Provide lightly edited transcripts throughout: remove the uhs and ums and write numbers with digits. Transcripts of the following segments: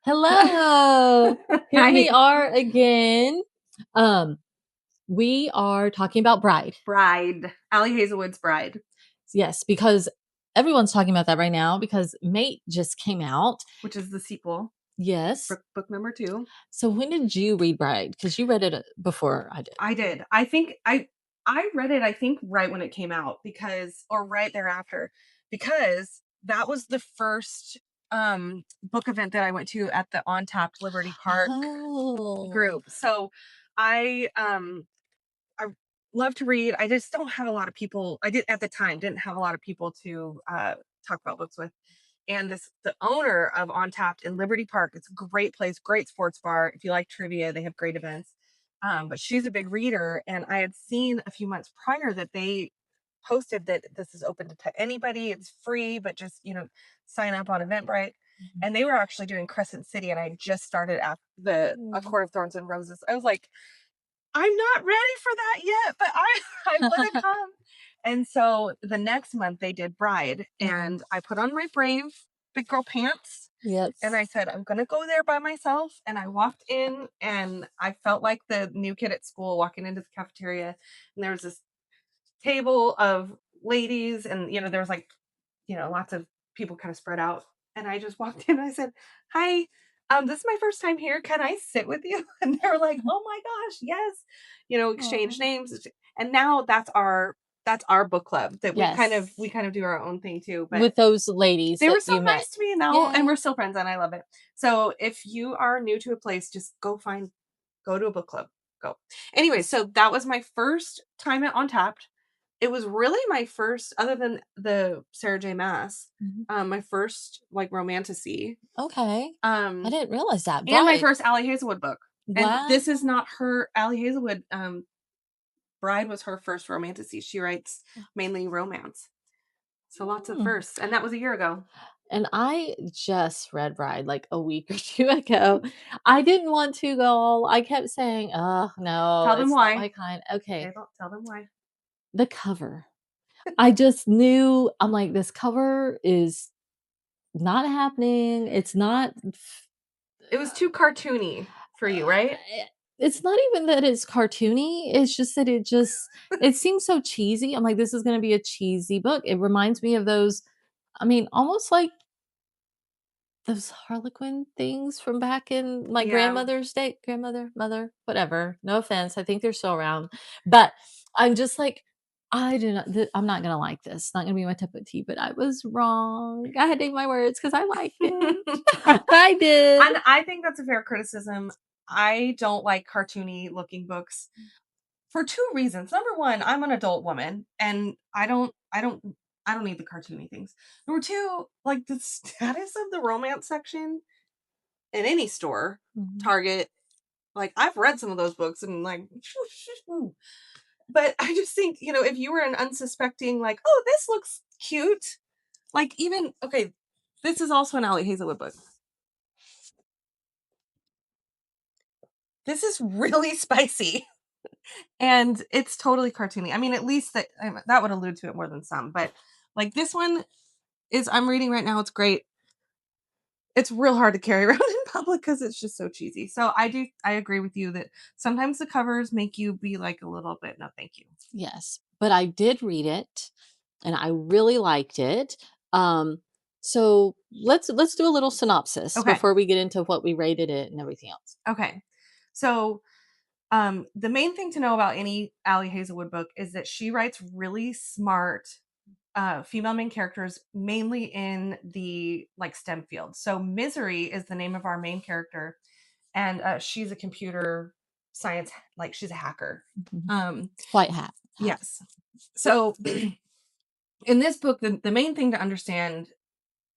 Hello. Here we Hi. are again. We are talking about Bride. Bride. Ali Hazelwood's Bride. Yes, because everyone's talking about that right now because Mate just came out. Which is the sequel. Yes. Book number 2. So when did you read Bride? Because you read it before I did. I did. I think I read it, I think, right when it came out or right thereafter, because that was the first book event that I went to at the On Tapped Liberty Park group. So I love to read. I just don't have a lot of people. I did at the time didn't have a lot of people to talk about books with. And the owner of On Tapped in Liberty Park, it's a great place, great sports bar. If you like trivia, they have great events. But she's a big reader, and I had seen a few months prior that they posted that this is open to anybody. It's free, but just sign up on Eventbrite. And they were actually doing Crescent City, and I just started after A Court of Thorns and Roses. I was like, I'm not ready for that yet, but I want to come. And so the next month they did Bride, and I put on my brave big girl pants. Yes. And I said, I'm going to go there by myself. And I walked in, and I felt like the new kid at school walking into the cafeteria. And there was this table of ladies, and there was lots of people kind of spread out. And I just walked in, and I said, hi, this is my first time here, can I sit with you? And they were like, oh my gosh, yes. Exchange names. And now that's our book club that we kind of do our own thing too. But with those ladies, they were so nice met to me now, and we're still friends, and I love it. So if you are new to a place, just go to a book club. Go. Anyway, so that was my first time at On Tapped. It was really my first, other than the Sarah J. Maas, my first romantasy. Okay. I didn't realize that. And my first Ali Hazelwood book. Wow. And this is not her. Ali Hazelwood, Bride was her first romantasy. She writes mainly romance. So lots of firsts. And that was a year ago. And I just read Bride like a week or two ago. I didn't want to go. I kept saying, oh, no. Tell them why. Not my kind. Okay. Tell them why. The cover. I just knew, I'm like, this cover is not happening. It's not. It was too cartoony for you, right? It's not even that it's cartoony. It's just that it seems so cheesy. I'm like, this is going to be a cheesy book. It reminds me of those, almost like those Harlequin things from back in my grandmother's day. Mother, whatever. No offense. I think they're still around. But I'm just like, I'm not going to like this. It's not going to be my cup of tea, but I was wrong. I had to eat my words because I liked it. I did. And I think that's a fair criticism. I don't like cartoony looking books for 2 reasons. Number 1, I'm an adult woman, and I don't need the cartoony things. Number 2, like the status of the romance section in any store, Target, like I've read some of those books and like, but I just think, if you were an unsuspecting, like, oh, this looks cute, like even, okay, this is also an Ali Hazelwood book. This is really spicy. And it's totally cartoony. I mean, at least that would allude to it more than some. But like this one I'm reading right now. It's great. It's real hard to carry around in public because it's just so cheesy. So I agree with you that sometimes the covers make you be like a little bit, no, thank you. Yes, but I did read it, and I really liked it. So let's do a little synopsis before we get into what we rated it and everything else. Okay. So the main thing to know about any Ali Hazelwood book is that she writes really smart female main characters, mainly in the STEM field. So Misery is the name of our main character, and she's a computer science, she's a hacker. White hat. Yes. So in this book, the main thing to understand,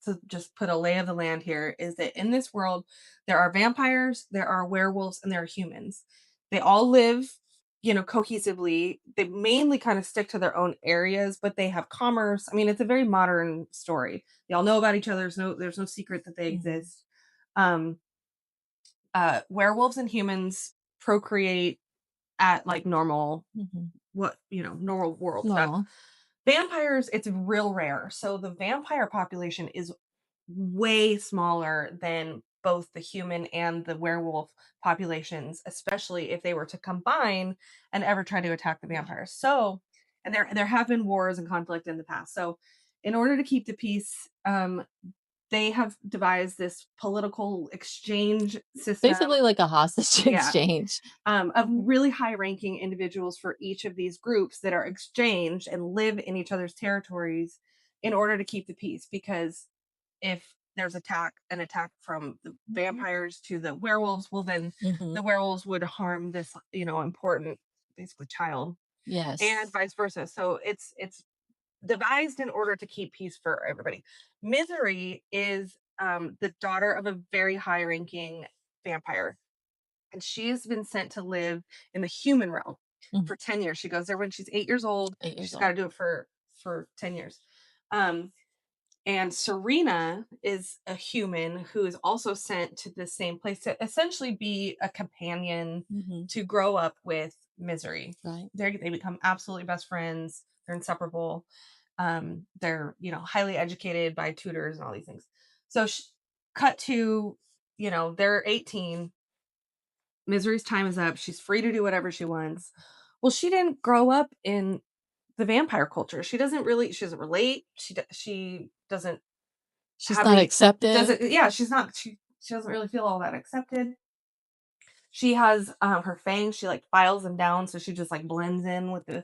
to just put a lay of the land here, is that in this world there are vampires, there are werewolves, and there are humans. They all live cohesively. They mainly kind of stick to their own areas, but they have commerce. I mean, it's a very modern story. They all know about each other. There's no secret that they exist. Werewolves and humans procreate at normal, normal world stuff. Vampires, it's real rare. So the vampire population is way smaller than both the human and the werewolf populations, especially if they were to combine and ever try to attack the vampires. So, and there have been wars and conflict in the past. So, in order to keep the peace, they have devised this political exchange system. Basically like a hostage exchange. Of really high ranking individuals for each of these groups that are exchanged and live in each other's territories in order to keep the peace. Because if there's an attack from the vampires to the werewolves, well, then the werewolves would harm this, important, basically, child. Yes. And vice versa. So it's devised in order to keep peace for everybody. Misery is the daughter of a very high ranking vampire. And she's been sent to live in the human realm for 10 years. She goes there when she's 8 years old. She's got to do it for 10 years. And Serena is a human who is also sent to the same place to essentially be a companion to grow up with Misery. Right. They become absolutely best friends. They're inseparable. They're, highly educated by tutors and all these things. So cut to, they're 18. Misery's time is up. She's free to do whatever she wants. Well, she didn't grow up in the vampire culture. She doesn't relate. She doesn't. She's not accepted. She's not. She doesn't really feel all that accepted. She has her fangs. She like files them down, so she just like blends in with the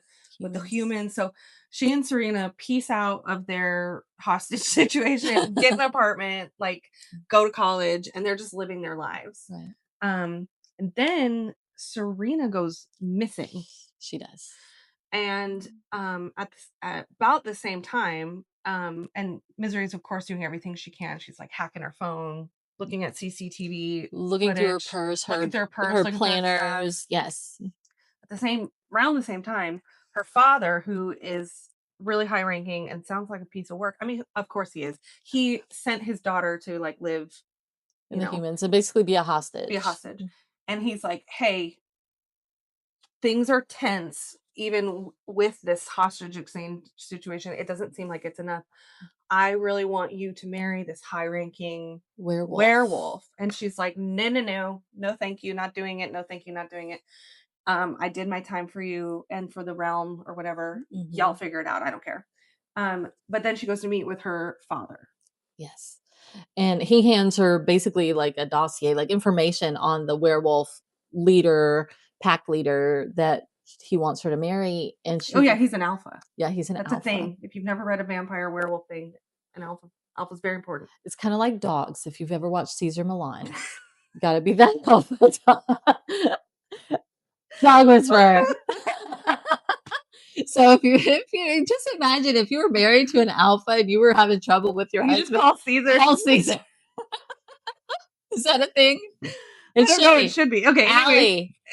humans. So she and Serena piece out of their hostage situation, get an apartment, like go to college, and they're just living their lives. Right. And then Serena goes missing. She does. And at about the same time, and Misery's of course doing everything she can. She's like hacking her phone, looking at CCTV, looking through her purse, her planners. Yes. Around the same time, her father, who is really high ranking and sounds like a piece of work. I mean, of course he is. He sent his daughter to like live in the humans and basically be a hostage. And he's like, hey, things are tense, even with this hostage exchange situation. It doesn't seem like it's enough. I really want you to marry this high-ranking werewolf. And she's like, no, thank you, not doing it. No, thank you, not doing it. I did my time for you and for the realm or whatever. Y'all figure it out. I don't care. But then she goes to meet with her father. Yes. And he hands her basically like a dossier, like information on the werewolf pack leader that he wants her to marry. And he's an alpha. Yeah, he's an alpha. That's a thing. If you've never read a vampire werewolf thing, an alpha's very important. It's kind of like dogs. If you've ever watched Caesar Milan, you got to be that alpha dog whisperer. So if you just imagine if you were married to an alpha and you were having trouble with your husband, just call Caesar. Call Caesar. Is that a thing? It should be. Okay.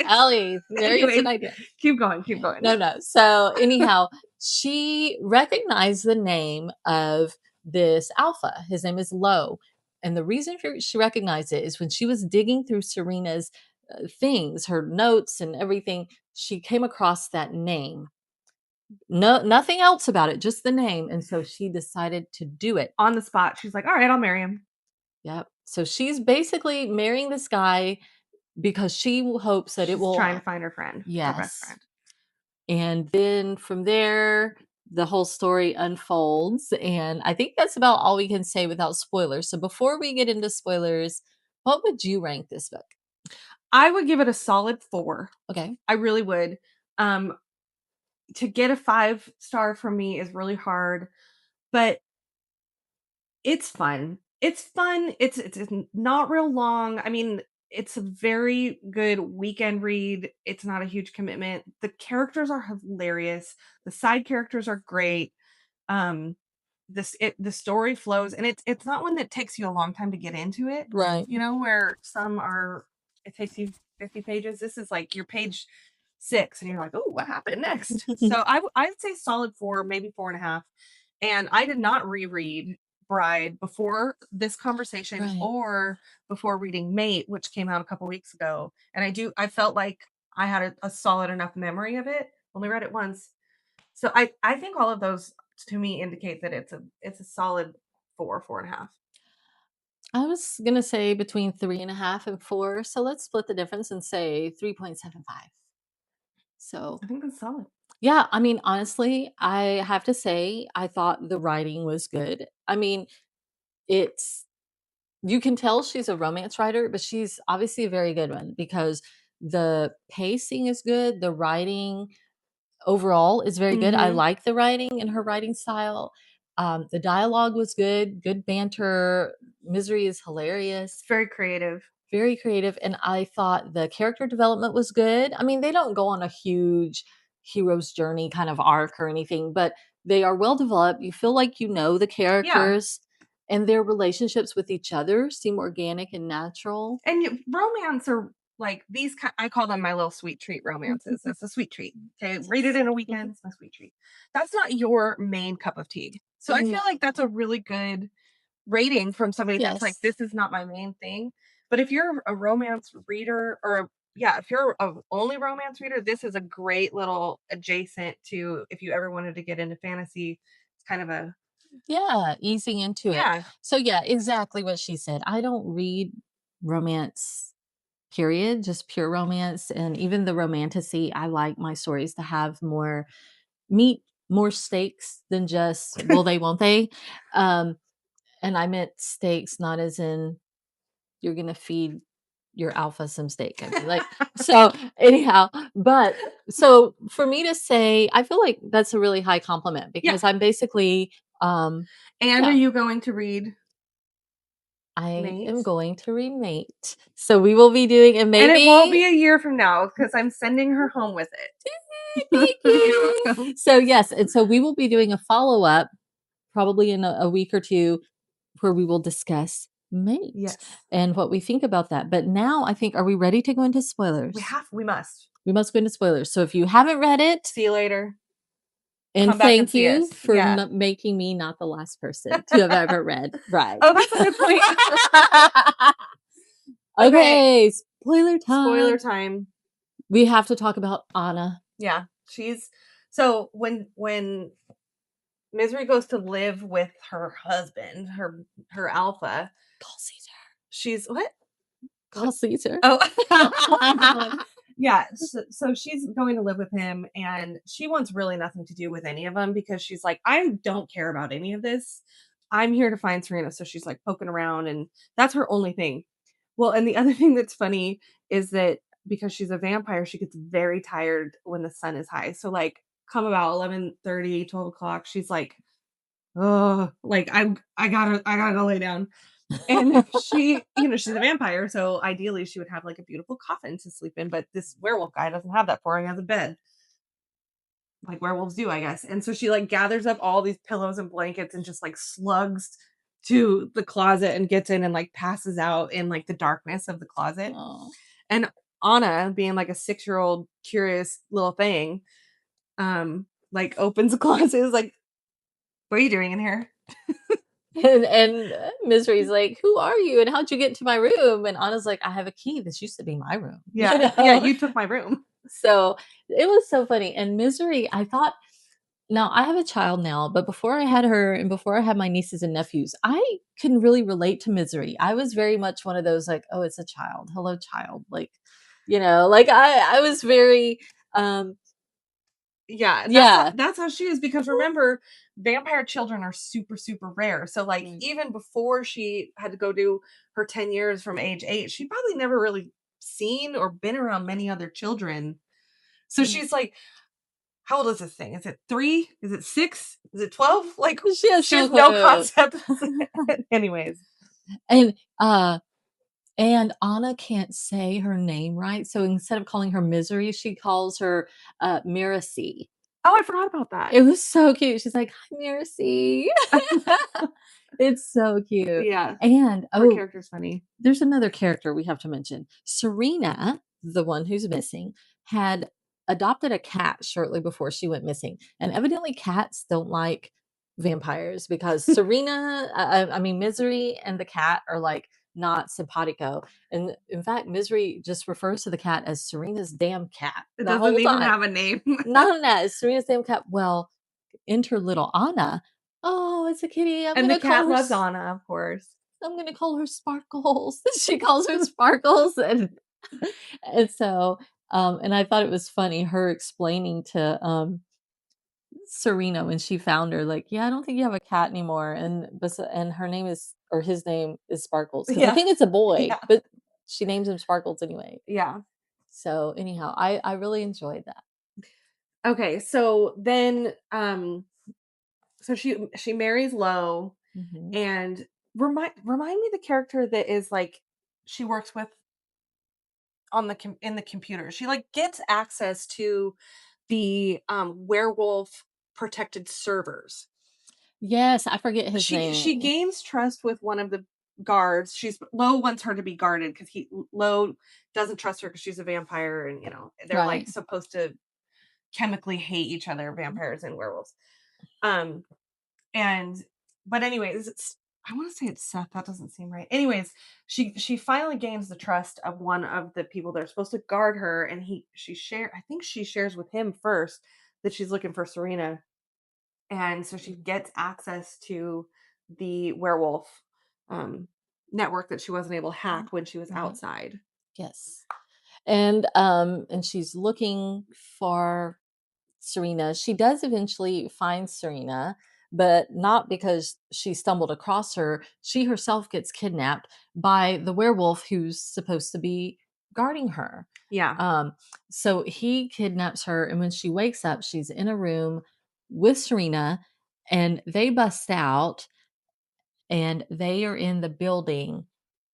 Ali, there's an idea. Keep going. No. So anyhow, she recognized the name of this alpha. His name is Lo. And the reason she recognized it is when she was digging through Serena's things, her notes and everything, she came across that name. No, nothing else about it, just the name. And so she decided to do it on the spot. She's like, all right, I'll marry him. Yep. So she's basically marrying this guy because she hopes that she's trying to find her friend. Yes. Her best friend. And then from there, the whole story unfolds. And I think that's about all we can say without spoilers. So before we get into spoilers, what would you rank this book? I would give it a solid 4. Okay. I really would. To get a 5-star from me is really hard, but it's fun. It's not real long. I mean, it's a very good weekend read. It's not a huge commitment. The characters are hilarious. The side characters are great. The story flows, and it's not one that takes you a long time to get into it. Right. Where some are, it takes you 50 pages. This is like your page 6 and you're like, oh, what happened next? So I'd say solid 4, maybe 4.5. And I did not reread Bride before this conversation or before reading Mate, which came out a couple weeks ago. And I felt like I had a solid enough memory of it. Only read it once. So I think all of those to me indicate that it's a solid 4.5. I was gonna say between 3.5 and 4, so let's split the difference and say 3.75. So, I think that's solid. yeah, I mean, honestly, I have to say I thought the writing was good. I mean, it's you can tell she's a romance writer, but she's obviously a very good one because the pacing is good, the writing overall is very good. I Mhm. like the writing and her writing style. The dialogue was good, good banter. Misery is hilarious, It's very creative. very creative, and I thought the character development was good. I mean, they don't go on a huge hero's journey kind of arc or anything, but they are well developed. You feel like you know the Yeah. characters and their relationships with each other seem organic and natural. And romance are like these I call them my little sweet treat romances. That's a sweet treat. Okay, read it in a weekend. It's my sweet treat. That's not your main cup of tea. So I feel like that's a really good rating from somebody that's like, Yes. this is not my main thing. But if you're a romance reader, or yeah, if you're a only romance reader, this is a great little adjacent to if you ever wanted to get into fantasy. It's kind of a Yeah, easing into it. yeah. So yeah, exactly what she said. I don't read romance period, just pure romance, and even the romantasy, I like my stories to have more meat, more stakes than just will they, won't they? Um, and I meant stakes not as in you're gonna feed your alpha some steak. I mean, like so anyhow, but so for me to say, I feel like that's a really high compliment Yeah. because I'm basically And are yeah, you going to read I am Mate? going to remate. So we will be doing and And it won't maybe be a year from now because I'm sending her home with it. thank You're you. welcome. So yes, and so we will be doing a follow-up probably in a week or two where we will discuss Mate Yes. and what we think about that. But now I think are we ready to go into spoilers? We must. We must go into spoilers. So if you haven't read it, See you later. and Come back and thank see you us. for Yeah. making me not the last person to have ever read. Right. Oh, that's a good point. Okay. Okay, spoiler Spoiler time. time. We have to talk about Anna. Yeah. She's so when Misery goes to live with her husband, her alpha, Call Caesar. she's what? Call Caesar. Oh. Yeah, so she's going to live with him and she wants really nothing to do with any of them because she's like, I don't care about any of this. I'm here to find Serena. So she's like poking around and that's her only thing. Well, and the other thing that's funny is that because she's a vampire, she gets very tired when the sun is high. So like come about 11:30, 12 o'clock, she's like, oh, like I gotta go lay down. And she, she's a vampire, so ideally she would have like a beautiful coffin to sleep in, but this werewolf guy doesn't have that for her. He has a bed, like werewolves do, I guess. And so she like gathers up all these pillows and blankets and just like slugs to the closet and gets in and like passes out in like the darkness of the closet. Oh. And Anna, being like a 6-year-old curious little thing, like opens the closet, is like, what are you doing in here? And Misery's like, "Who are you? And how'd you get into my room?" And Anna's like, "I have a key. This used to be my room." You Yeah. Yeah, know? you took my room. So it was so funny. And Misery, I thought now I have a child now, but before I had her and before I had my nieces and nephews, I can really relate to Misery. I was very much one of those like, "Oh, it's a child. Hello, child." Like, like I was very Yeah, yeah. that's how she is because remember, vampire children are super, super rare. So like Mm, even before she had to go do her 10 years from age 8, she probably never really seen or been around many other children. So mm. she's like, how old is this thing? Is it 3? Is it 6? Is it 12? Like She has she no has no clue. concept. Anyways. And and Anna can't say her name right, so instead of calling her Misery, she calls her, Miracy. Oh, I forgot about that. It was so cute. She's like, "Hi, Miracy." It's so cute. Yeah, And, her oh, character's funny. there's another character we have to mention. Serena, the one who's missing, had adopted a cat shortly before she went missing, and evidently cats don't like vampires because Serena, I mean, Misery and the cat are like not simpatico. And in fact, Misery just refers to the cat as Serena's damn cat It the doesn't whole even time. have a name. Not that it's Serena's damn cat. Well, enter little Anna. Oh, it's a kitty. I'm And the gonna call cat her loves Anna, of course. I'm gonna call her Sparkles. She calls her Sparkles, and so, and I thought it was funny her explaining to Serena when she found her, like, yeah, I don't think you have a cat anymore, and her name is or his name is Sparkles because I Yeah. think it's a boy, Yeah. but she names him Sparkles anyway. Yeah. So anyhow, I really enjoyed that. Okay, so then so she marries Lowe Hmm. and remind me the character that is like she works with on in the computer. She like gets access to the werewolf protected servers. Yes, I forget his She name. gains trust with one of the guards. She's Lowe wants her to be guarded because he Lowe doesn't trust her because she's a vampire, and they're like Right. supposed to chemically hate each other, vampires and werewolves. Um, and but anyways, I want to say it's Seth. That doesn't seem right. Anyways, she finally gains the trust of one of the people that are supposed to guard her, and I think she shares with him first that she's looking for Serena, and so she gets access to the werewolf um network that she wasn't able to hack when she was Right. outside. Yes. And she's looking for Serena. She does eventually find Serena, but not because she stumbled across her. She herself gets kidnapped by the werewolf who's supposed to be guarding her. Yeah. Um, so he kidnaps her, and when she wakes up, she's in a room with Serena, and they bust out, and they are in the building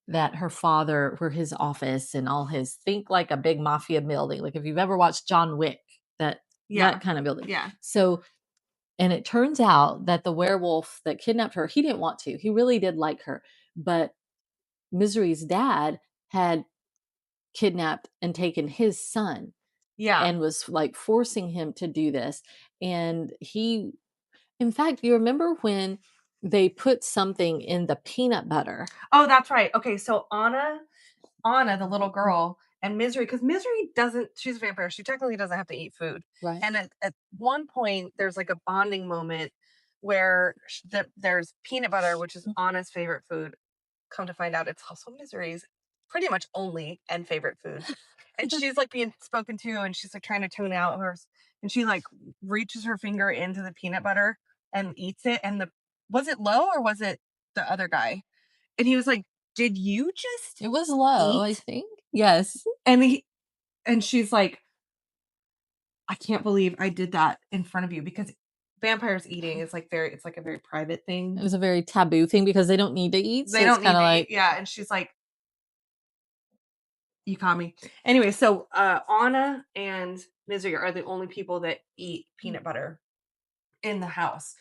that her father, where his office and all his, think like a big mafia building, like if you've ever watched John Wick, that Yeah. kind of building. Yeah. So, and it turns out that the werewolf that kidnapped her, he didn't want to. He really did like her, but Misery's dad had kidnapped and taken his son Yeah. and was like forcing him to do this. And he, in fact, you remember when they put something in the peanut butter? Oh, that's right. Okay, so Anna, the little girl, and Misery, because Misery doesn't, she's a vampire. She technically doesn't have to eat food. Right. And at one point, there's like a bonding moment where there's peanut butter, which is Anna's favorite food. Come to find out, it's also Misery's pretty much only and favorite food. And she's like being spoken to, and she's like trying to tune out hers. And she like reaches her finger into the peanut butter and eats it. And was it Low or was it the other guy? And he was like, "Did you just It was low, I eat?" think. Yes. And she's like, "I can't believe I did that in front of you," because vampires eating is like it's like a very private It thing. was a very taboo thing because they don't need to eat, They so it's don't need kinda to eat. like Yeah. And she's like, "You caught me." Anyway, so Anna and Misery are the only people that eat peanut butter in the house.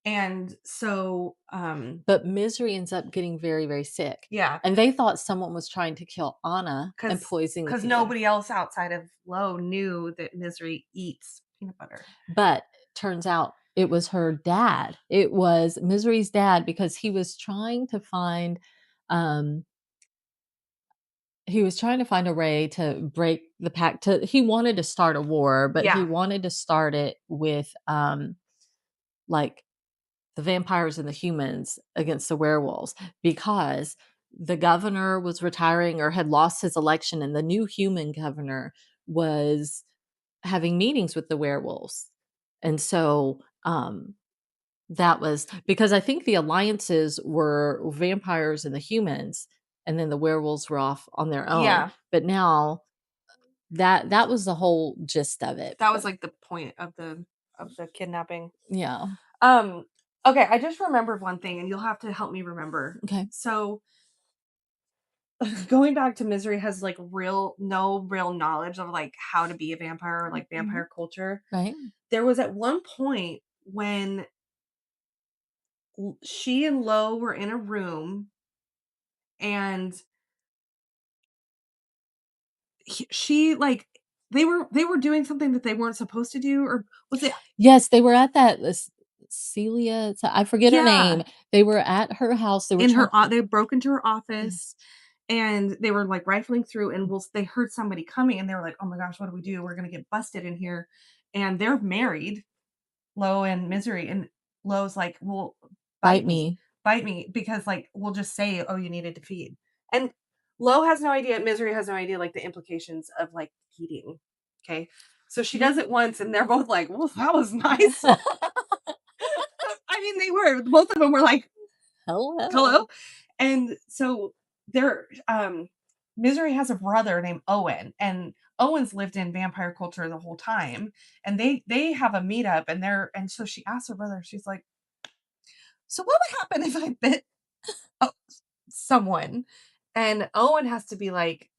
And so but Misery ends up getting very, very sick, yeah, and they thought someone was trying to kill Anna and because poison the peanut butter, nobody else outside of Low knew that Misery eats peanut butter. but turns out it was her dad. It was Misery's dad because um he was trying to find a way to break the pact. He wanted to start a war, but he Yeah. wanted to start it with, like, the vampires and the humans against the werewolves because the governor was retiring or had lost his election, and the new human governor was having meetings with the werewolves. And so that was because I think the alliances were vampires and the humans, and then the werewolves were off on their own. Yeah. But now that was the whole gist of it. That was But like the point of the kidnapping. yeah. Um, okay, I just remembered one thing, and you'll have to help me remember. Okay. So going back to Misery has like no real knowledge of like how to be a vampire or like Mhm. vampire culture. Right. There was at one point when she and Lo were in a room, and she like they were doing something that they weren't supposed to do, or was it? Yes, they were at that Celia, I forget her Yeah. name. They were at her house. They were In trying. her they broke into her Yeah. office, and they were like rifling through, and they heard somebody coming, and they were like, "Oh my gosh, what do we do? We're gonna get busted in here." And they're married, Lo and Misery, and Lo's like, "Well, bite Bite me." me. bite me because like we'll just say, oh, you needed to feed. And Lo has no idea, Misery has no idea like the implications of like feeding. Okay. So she does it once and they're both like, well, that was nice. I mean, they were, both of them were like, hello. And so they're Misery has a brother named Owen, and Owen's lived in vampire culture the whole time. And they have a meetup and so she asks her brother, she's like, so what would happen if I bit someone? And Owen has to be like,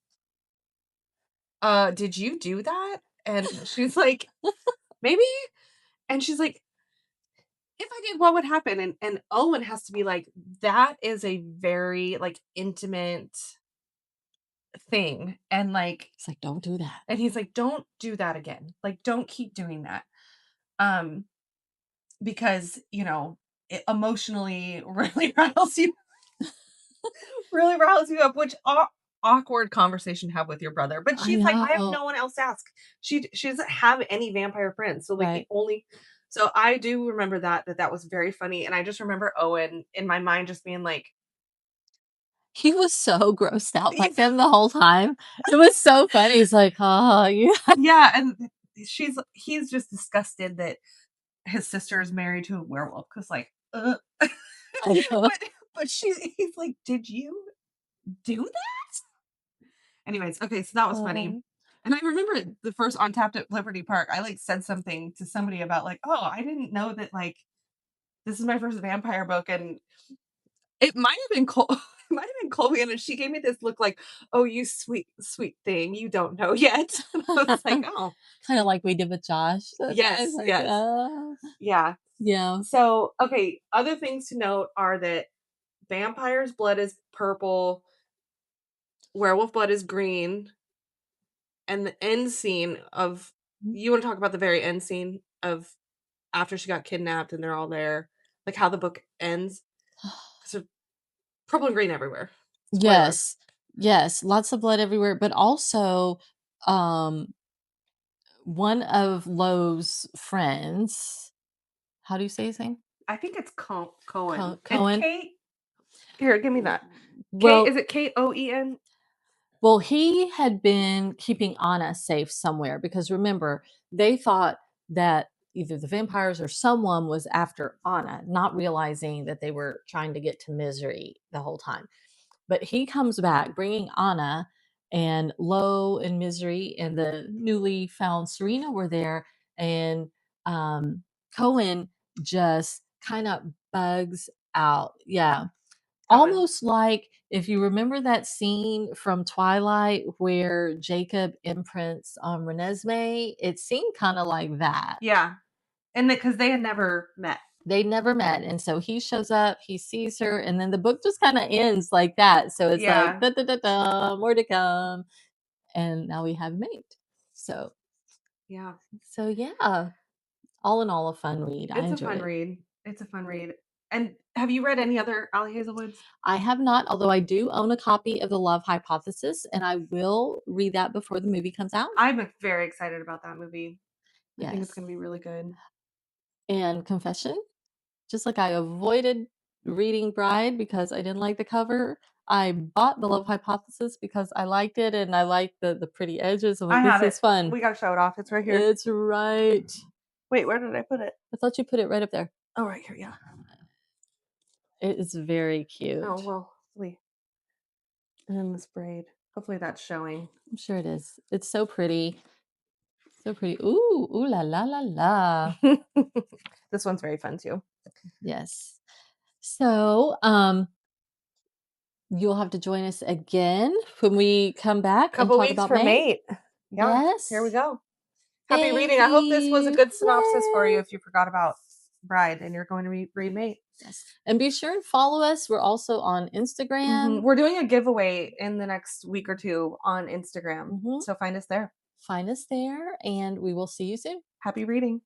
did you do that? And she's like, maybe. And she's like, if I did, what would happen? And Owen has to be like, that is a very like intimate thing. And like, It's like, don't do that. and he's like, don't do that again. Like, don't keep doing that. Because, you know, it emotionally really riles you, really riles you up, which awkward conversation to have with your brother. But she's like, I have no one else to ask. She doesn't have any vampire friends. So like the only, so I do remember that was very funny. And I just remember Owen in my mind just being like, he was so grossed out by them the whole time. It was so funny. He's like, oh, yeah. Yeah, and he's just disgusted that his sister is married to a werewolf because like, I know. but he's like, did you do that? Anyways, okay, so that was funny. And I remember the first Untapped at Liberty Park, I like said something to somebody about like, oh, I didn't know that like this is my first vampire book, and it might have been It might have been Colby, and she gave me this look like, "Oh, you sweet, sweet thing, you don't know yet." And I was like, "Oh," kind of like we did with Josh. Yes, like, yes, yeah, yeah. So, okay, other things to note are that vampire's blood is purple, werewolf blood is green, and the end scene of you want to talk about the very end scene of after she got kidnapped and they're all there, like how the book ends. So purple and green everywhere. Spoiler. Yes, lots of blood everywhere, but also one of Lo's friends, how do you say his name? I think it's Cohen. Cohen. And Kate. Here, give me that. Well, Kate, is it Koen? Well, he had been keeping Anna safe somewhere because remember, they thought that either the vampires or someone was after Anna, not realizing that they were trying to get to Misery the whole time. But he comes back bringing Anna, and Lo and Misery and the newly found Serena were there, and Cohen just kind of bugs out. Yeah. Almost like if you remember that scene from Twilight where Jacob imprints on Renesmee, it seemed kind of like that. Yeah. And because they had never met. They never met. And so he shows up, he sees her, and then the book just kind of ends like that. So it's like, da, da, da, da, more to come. And now we have mate. So, yeah. So, yeah. All in all, a fun read. It's a fun read. It's a fun read. And have you read any other Ali Hazelwoods? I have not, although I do own a copy of The Love Hypothesis, and I will read that before the movie comes out. I'm very excited about that movie. I think it's going to be really good. And confession, just like I avoided reading Bride because I didn't like the cover, I bought The Love Hypothesis because I liked it and I liked the pretty edges. I'm like, this is fun. We got to show it off. It's right here. It's right. Wait, where did I put it? I thought you put it right up there. Oh, right here, yeah. It is very cute. Oh, well, wait. And then this braid. Hopefully that's showing. I'm sure it is. It's so pretty. So pretty. Ooh, ooh la la la la. This one's very fun too. Yes. So, you'll have to join us again when we come back. Couple weeks about for Mate. Yeah. Yes. Here we go. Happy reading. I hope this was a good synopsis for you if you forgot about Bride and you're going to read Mate. Yes. And be sure and follow us. We're also on Instagram. Mm-hmm. We're doing a giveaway in the next week or two on Instagram. Mm-hmm. So find us there. Find us there, and we will see you soon. Happy reading.